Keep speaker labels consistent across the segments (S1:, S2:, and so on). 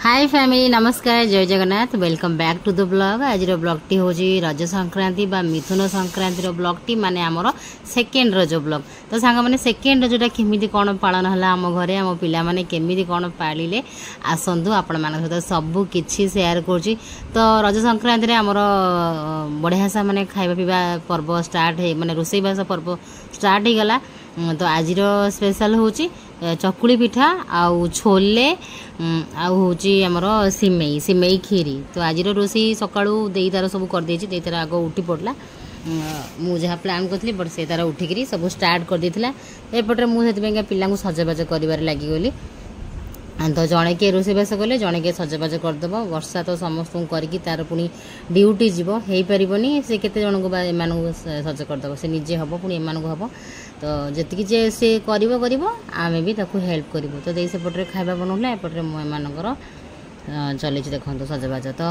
S1: हाय family नमस्कार जय Jagannath welcome back to the blog. आज ब्लॉग टी हूँ रज संक्रांति बा मिथुन संक्रांति ब्लॉग टी माने आमर सेकेंड रज ब्लॉग। तो सांग मैंने सेकेंड रजटा केमी कौन पालन है आम घरे आम पिला माने केमी कौन पालिले आसतु आपण मान सहित सबू किछि शेयर करुँची। तो रज संक्रांति रे आमर बढ़िया सा माने खाइबा पीवा पर्व स्टार्ट है माने रोसईबास पर्व स्टार्ट हो गला। तो आज स्पेशल हूँ चकुली पिठा आउ छोले आउ हूँ आमर सिमेई सिमेई खीरी। तो आज रोषेई सकाळू देई तार सब करदे दे तार आग उठी पड़ला मु जहाँ प्लान करी बट से तार उठिकी सब स्टार्ट कर देथिला। एपटे मुझे पिला सजबाज कर लगिगली। तो जड़े किए रोषेईबास कले जड़े किए सजबाज करदेव वर्षा तो समस्त करके तार पुणी ड्यूटी जीव हो पारनी से केते जन को एम सज करदेव से निजे हम पुणी एम हम। तो जी जे सी कर आमे भी ताकू हेल्प करूँ। तो दे सेपटे खाଇବା बनाऊला एपटे मुझे चली देखो सजबाज। तो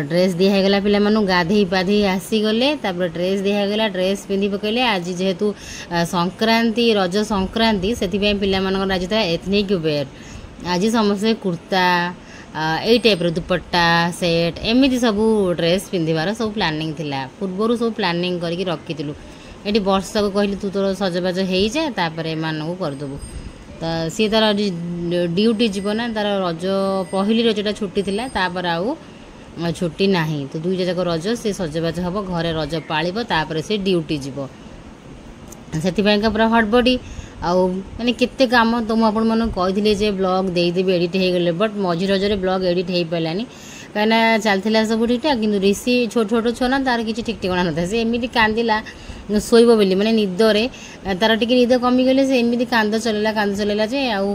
S1: ड्रेस दिहगला पिला गाधे पाधे आसीगले ड्रेस दिहगला ड्रेस पिंधि पकड़े। आज जेहेतु संक्रांति रज संक्रांति से पिला आज था एथनिक वेयर आज समस्ते कुर्ता यही टाइप दुपट्टा सेट एमती सब ड्रेस पिंधार सब प्लानिंग थिला पूर्वर सब प्लानिंग करके रखी ये वर्षा को कहली तू तोर सजबाज हो जापर एम करदेबू। तो सी तार ड्यूटी जीव ना तार रज पहली रजटा छुट्टी थी तापर आउ छुट्टी ना। तो दुईटा जाक रज से सजबाज हम घरे रज पालिब तापर से ड्यूटी जीव से पूरा हड़बड़ी आउ मैंने केते काम। तो मुझे कही जे ब्लॉग देदेवी एडिट हो गले बट मझी रजरे ब्लॉग एडिट हो पारानी कहीं चलता सब ठीक ठाक। कि ऋषि छोट छोट छुआ ना तार किसी ठीक ठिकाना ना से एमती कांदिला शोब बोली माने निदरे तार टिके निद कमिगले से एमती कांद चलैला जे आउ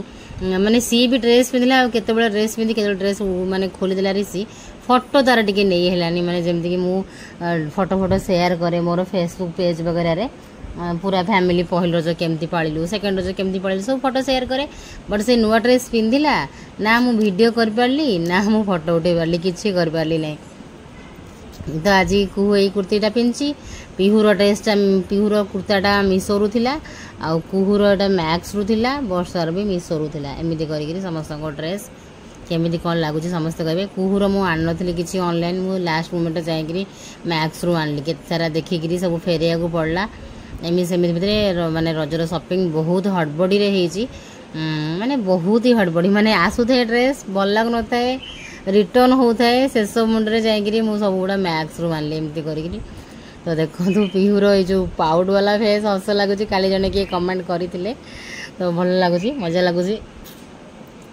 S1: माने सी भी ड्रेस पिंधला केते ड्रेस पिंधि के ड्रेस माने खोलीदेला ऋषि फोटो तार टिके नहीं हेलानी माने जेमती कि मु फोटो शेयर करे मोर फेसबुक पेज वगैरह रे पूरा फैमिली पहल रज केमती पालू सेकेंड रज केमती पालू सब फोटो शेयर करे। बट से नुआ ड्रेस पिंधिला ना मु वीडियो कर पारली ना मु फोटो उठे पारली किछि कर पारली नहीं। तो आज कुहू ये कुर्तीटा पिंधि पिहुर ड्रेसटा पिहुर कुर्ताटा मिशोरू थिला आउ कुहूर एटा मैक्स रु थिला वर्षार भी मिशोरू थिला एमती करी समस्त ड्रेस केमी कौन लगुच समस्ते कहे। कुहूर मु आन नी कि ऑनलाइन मु लास्ट मोमेंट जाकि मैक्स रु आनली के सारा देखिकी सब फेरिया को पड़ला एमती सेमती भितर माने रजर शॉपिंग बहुत हड़बड़ी रे होईची माने बहुत ही हड़बड़ी माने आसुथे ड्रेस भल लग न थाए रिटर्न होता है शेष मुंडे जाकि मुझे सब गुड़ा मैक्स रु आनली एमती करी। तो देखो पिहुर ये जो पाउड वाला फेस हस लगुच काली जने किए कमेंट करते तो भल लगुच मजा लगुच।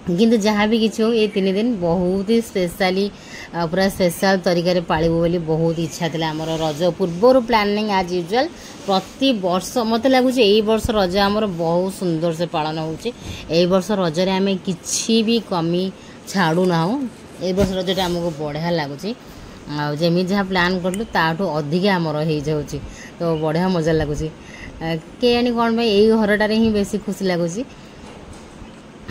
S1: किंतु जहाँ भी किसी हो ये 3 दिन बहुत ही स्पेशली पूरा स्पेशल तरीके पालू बोली बहुत इच्छा थी आमर रज पूर्वर प्लानिंग आज यूजुअल प्रति वर्ष मत लगुच यही वर्ष रज आमर बहुत सुंदर से पालन हो वर्ष रजरे आम कि भी कमी छाड़ू ना ये वर्ष रजटा आमको बढ़िया लगुच जमी जहाँ प्लान कलु ताठू अधिक आमर हो जाऊँगी। तो बढ़िया मजा लगुच के जानी कौन भाई यही घरटारे ही बेसी खुशी लगुच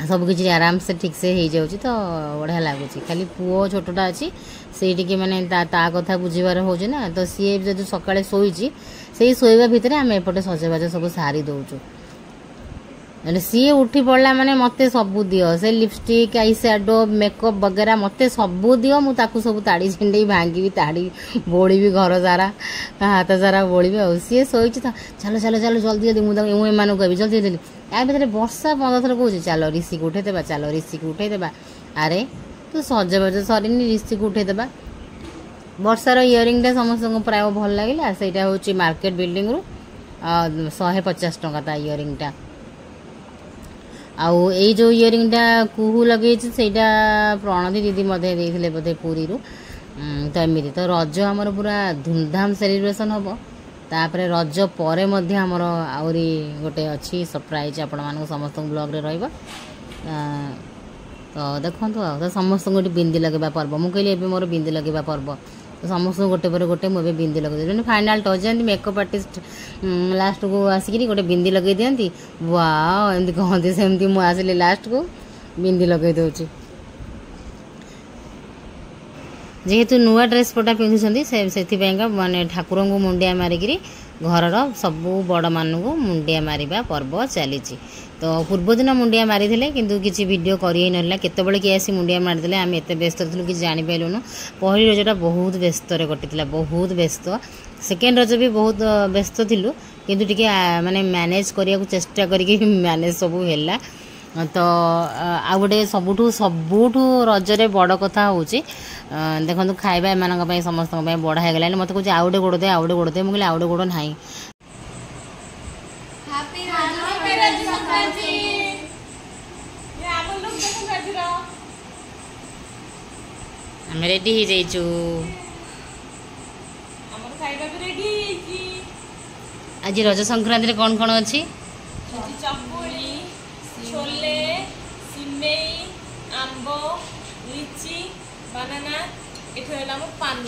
S1: सब किसी आराम से ठीक से हो जाऊँगी। तो बढ़िया लगुच खाली पुओ छोटा अच्छी से माने ता कथा बुझीबार हो ना। तो सी जो सकाଳେ शोची से शोवा भितर आम एपटे सजबाज सब सारी दौचु सी उठी पड़ा माने मते सबू दियो से लिपस्टिक आई सैडो मेकअप वगैरह मते सबू दियो मु ताकू सब ताड़ी छिंडे भांगी ताड़ी बोड़ी भी घर सारा हाथ सारा बोड़ी सी शोची चलो चलो चलो जल्दी जल्दी मुझे एम कह जल्दी जल्दी या भितर वर्षा 15 थर कहे चल ऋषि को उठेदेबा चल ऋषि को उठेदेबा अरे तू सजबाज सरीनी ऋषि को उठेदेबा। वर्षार इयरिंगटा समस्त प्राय भल लगे से हूँ मार्केट बिल्डिंग रु 150 टंका ता इयरिंगटा आउ ये जो इयरिंगटा कुहू लगे प्रणति दीदी मध्य देते बोधे पुरी रु। तो एमती तो रज आमर पूरा धूमधाम सेलिब्रेशन हम तापर रज पर आमर आहरी गोटे अच्छी सरप्राइज आपण मानक समस्त ब्लॉग रे रहिबो। तो देखो तो समस्त गोटे बिंदी लगेबा पर्व मु कहली एबे मोर बिंदी लगेबा पर्व तो समस्त गोटे पर गोटे मुझे बिंदी लगे फाइनाल टच जाती मेकअप आर्टिस्ट लास्ट को आसिक गोटे बिंदी लगे दिखती वाह एमती कहती सेमती मुझे लास्ट को बिंदी लगे दूची जेहेतु नुआ ड्रेस पटा पिंधुंट से माने ठाकुर को मुंडिया मारिकी घर सबू बड़ मानू मुंडिया मारिबा पर्व चली तो पूर्व दिन मुंडिया मारी किंतु किसी वीडियो करी ना केतबले किए आसी मुंडिया मारिदे आम एत व्यस्त थी कि जापारूँ पहली रजटा बहुत व्यस्त कटि बहुत व्यस्त सेकेंड रज भी बहुत व्यस्त थिलु किंतु टिके माने मैनेज करिया को चेष्टा करके मैनेज सब है तो आ गोटे सबुठू रजरे बड़ कथा हूँ देखो खाଇବା एम समस्त बड़ा हो गलानी मत कह आउटे गोड़ दे आउटे गोड़ दे मुझे आउटे गोड़ ना आम रेडी हो जाइचु आज रज संक्रांति कौन कौन अच्छी
S2: चकुली छोले सिमेई आंब लिची बानाना ये पान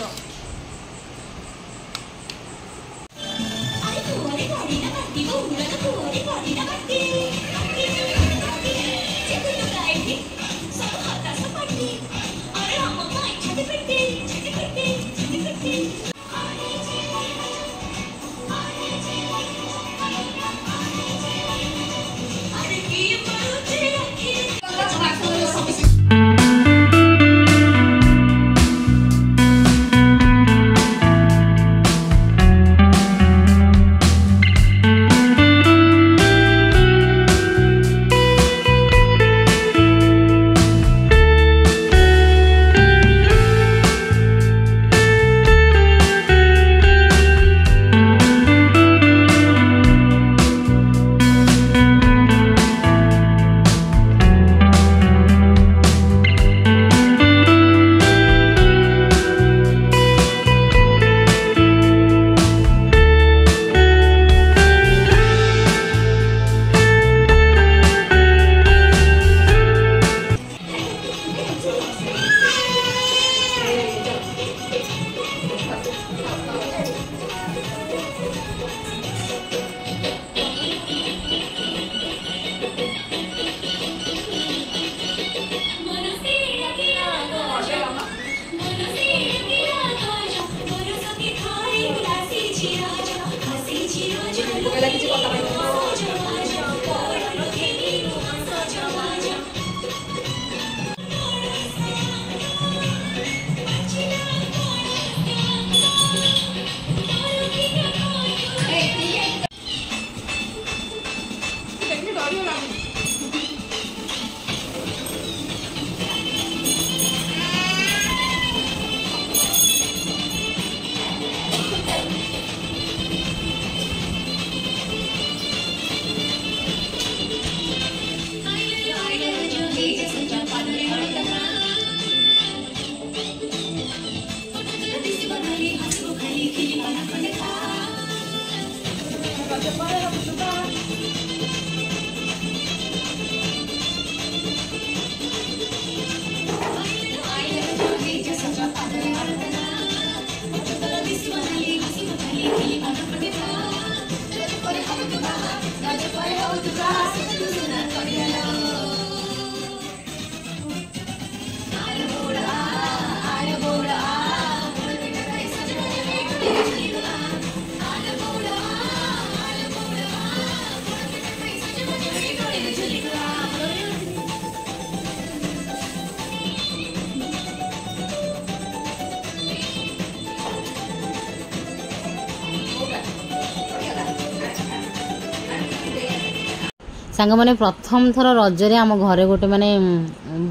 S1: सांग मैंने प्रथम थर रजरे आम घरे गोटे माने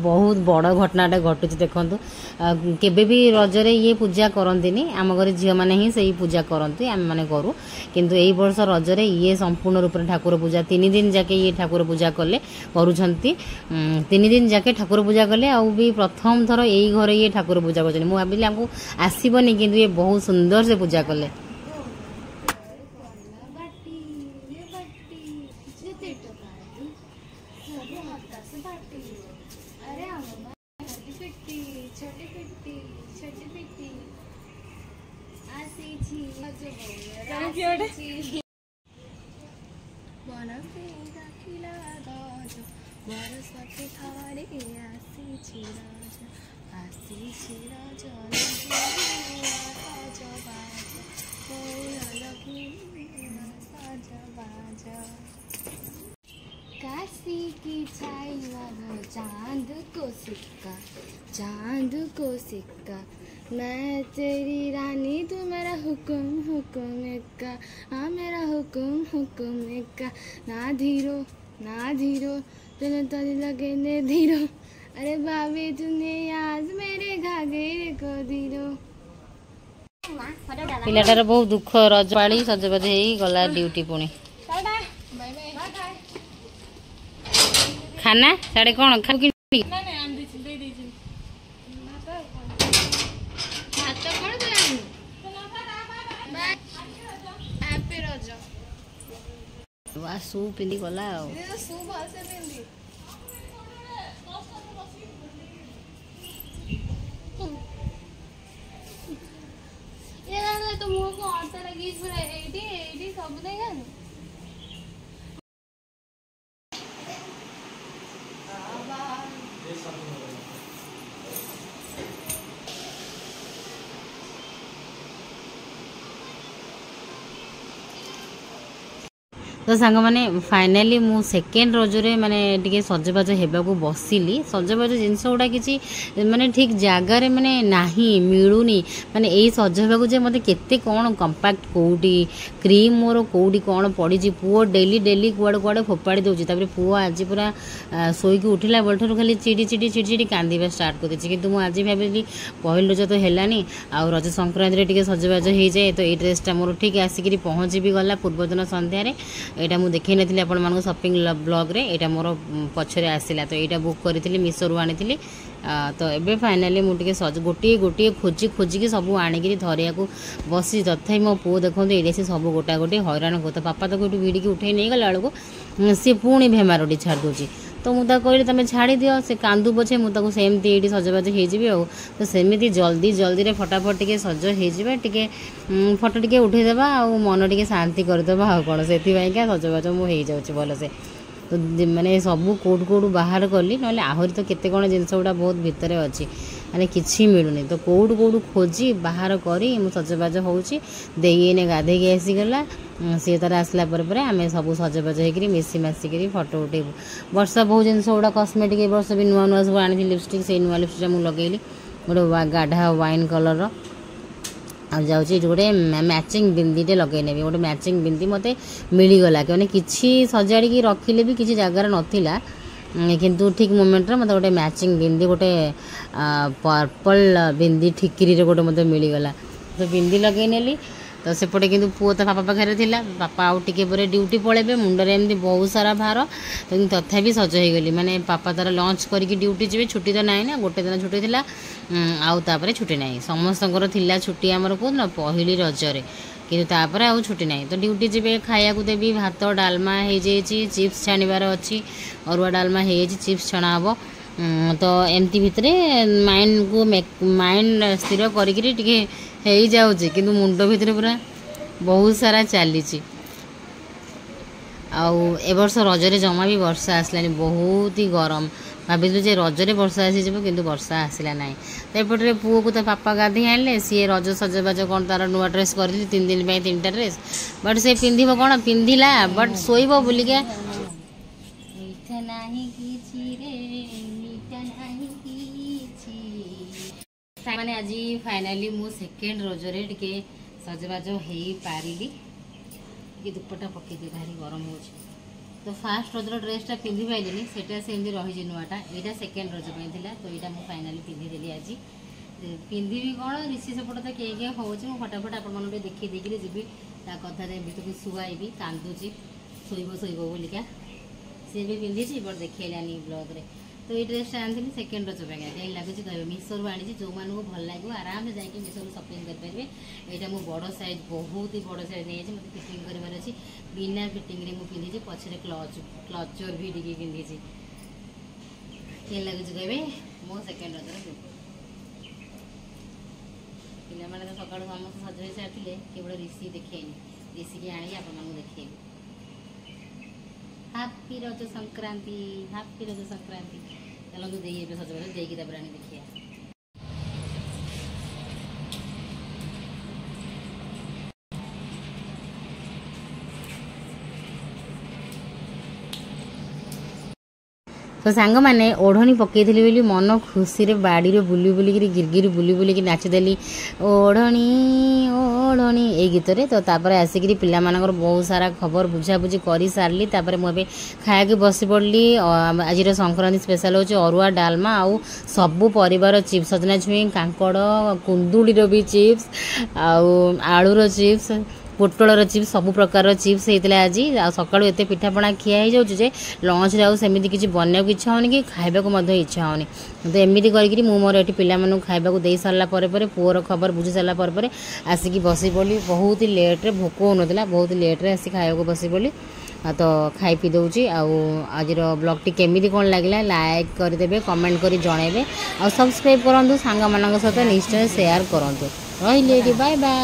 S1: बहुत बड़ घटनाटा घटुची देखु केबे भी रजरे ये पूजा करंतिनी आम घर झील मैंने ही सही पूजा करती आम मैंने करूँ किंतु एई वर्ष रजरे ये संपूर्ण रूप से ठाकुर पूजा 3 दिन जाके ये ठाकुर पूजा कले करूछंती 3 दिन जाके ठाकुर पूजा कले आउ भी प्रथम थर यही घरे ये ठाकुर पूजा कर भाविली आमको आसबनी किंतु ये बहुत सुंदर से पूजा कले
S3: काशी की छाई मानो चांद को सिक्का मैं तेरी रानी तू मेरा हुक्म हुक्म का हाँ मेरा हुक्म का ना धीरो तेने तली लगे ने धीरो अरे भाभी तूने आज मेरे घाघरे को धीरो
S1: पिलाटार बहुत दुख रज पाली सजबाज हो गला ड्यूटी पुणी खाना साढ़े कौन खा शू पिंधि गला
S3: तो मुँह को और लगी सब देखा
S1: तो सांग मैंने फाइनाली मु सेकेंड रजरे माने टिके सजबाज हेबाकू बसिली सजबाज जिनस गुड़ा किसी माने ठीक जगार माने नाही मिलूनी माने यही सज होगा जे मत केते कौन कंपैक्ट कौटी क्रीम मोर कौटी कौन पड़ी पुओ डेली डेली कुआड़े कुआड़े फोपाड़ी दूसरी तापर पुओ आज पूरा शोक उठला बेलू खाली चिड़ी चिड़ी चिड़ी चिड़ी कांदा स्टार्ट कर कि आज भाविली पहल रज तो है आ रज संक्रांति टे सजबाज हो जाए तो ये ड्रेसटा मोर ठीक आसिक पहुँची भी गला पूर्वदिन सन्धार यहाँ मुझे देखी नी आपण शॉपिंग ब्लॉग रे यहाँ मोर पछरे आसला तो यहाँ बुक करी मीशो आनी तो एबे फाइनाली मुझे सज गोटे गोटे खोजी खोजिकी सब आणिकी धरिया को बसी तथा मो पु देखो ये से सब गोटा गोटे हैरान को तो पापा तो कौट भिड़ी उठे नहीं गला बेलू सी पुणी भेमारोटी छाड़ दूची तो मुझे कहली तुम छाड़ी दियो से कांदू पछे मुझे सेमती ये सजबाज हो तो सेमती जल्दी जल्दी रे फटाफट टे सज हो फोटो टे उठेदेवा आ मन टे शांति करदेवा आ कौन से सजबाज मुझे भलसे तो मैंने सब कौट कौट बाहर कली ना आहरी तो केते कौन जिनस गुड़ा बहुत भितर अच्छी माने किसी मिलूनी तो कौट कौट खोजी बाहर करी मु सजबाज होने गाधे आसीगला सी तार आसला आम सब सजबाज हो मिसी मासिक फोटो उठेबू वर्षा बहुत जिनस गुड़ा कस्मेटिक वर्ष भी नुआ नुआ सब आनी लिपस्टिक से नुआ लिपस्टिक मुझे लगेली गोटे गाढ़ा वाइन कलर आ जाऊँगी गोटे मैचिंग बिंदीटे लगे नेबी गोटे मैचिंग बिंदी मत मिलगला कि किसी सजाड़ी रखिले भी किसी जगार नाला किंतु ठीक मोमेंट मत गोटे मैचिंग बिंदी गोटे पर्पल बिंदी ठिकरी गोटे मत मिलगला तो बिंदी लगे नेली तो सेपटे कि पुओ तो पापा पाखे थिला पापा आउ टिके पर ड्यूटी पलैबे मुंडरे एमती बहुत सारा भार तो तथापि सज हो गली माने पापा तार लंच करके ड्यूटी जी छुट्टी तो नाई ना गोटे दिन छुट्टी थी आउ तापर छुट्टी ना समस्तर थिला छुट्टी आमर कौन पहली रजरे कि तापर आउ छुट्टी ना तो ड्यूटी जी खाया को देवी भात डालमा हो चिप्स छाणीबार अच्छी अरुआ डालमा हो चिप्स छणा हम तो एमती भितर माइंड स्थिर करी कि मुंड भितर पूरा बहुत सारा चली ए वर्ष रजरे जमा भी वर्षा आसलानी बहुत ही गरम भाविलु जे रजरे वर्षा आसी कि वर्षा आसला ना तो एपटे पुओ को तो पापा गाधे आने सी रज सजबाज कौन तार नुआ ड्रेस कर 3 दिन 3टा ड्रेस बट से पिंधिब कौन पिंधिला बट शोब बोलिका मैंने आज फाइनाली मु सेकेंड रजरे टे सजबाज हो पारिली कि दुपट्टा पकई भारी गरम हो तो फास्ट रजर ड्रेसटा पिंधि पाइलिनी सेटा सेमती रही नुआटा यहाँ सेकेंड रज पाई तो यहाँ मुझे फाइनाली पिंधिदेली आज पिंधि कौन ऋषि सेपट तो किए हो फटाफट आप देखी देखे जी कथा भितर शुआईबी कांदुची शोब बोलिका सी भी पिंधि बट देखलानी ब्लॉग रे तो ये ड्रेसटा आनी सेकेंड रज पाई कहीं लगुच कह मीशो आनी जो मानक भल लगे आराम से जाकि मीशो शॉपिंग करेंगे यहाँ मुझे बड़ साइज बहुत ही बड़ साइज नहीं मत फिटिंग करार अच्छी बिना फिटिंग रे पिंधि पछे क्लचर भी टी पिंधि कहीं लगुच कहे मो सेकेंड रज पे तो सका समस्त सज हो सारी केवल ऋषि देखेनि ऋषि की आनी आप देखेबी हैप्पी रज संक्रांति चलो दे सजबाज देकी देखिए तो सांग मैंने ओढ़णी पकईली बोली मन खुशी रे बाड़ी रे बुली बुलिकी गिरगिरी बुली बुलिकी नाचिदेली ओढ़णी ओढ़णी ये गीत रे। तो तापर आसिक पिला मानकर बहुत सारा खबर बुझाबुझी कर सारी मुझे खाया बसी पड़ी। आज संक्रांति स्पेशल होची अरुआ डालमा आउ सबू परिवार चिप्स सजना छुई कांकड़ कुंदुड़ी भी chips Alur chips Buttler chips सब प्रकार चिप्स होता आज सकालू एत पिठापणा खिया हो जाए लंच रे सेमती किसी बनवा इच्छा होनी कि खाइबा इच्छा होनी। तो एमती करके मोर ये पिला खाइबा दे सारा पुअर खबर बुझी सारा आसिक बसी पड़ी। बहुत लेट्रे भोक होना बहुत लेट्रे आसिक खाइबा बसी पड़ी। तो खाई पी दूची आज ब्लॉगटी केमी कौन लगे लाइक करदे कमेंट कर जनइबे आ सब्सक्राइब करूँ सांग मान सहित निश्चय शेयर करूँ। रही बाय बाय।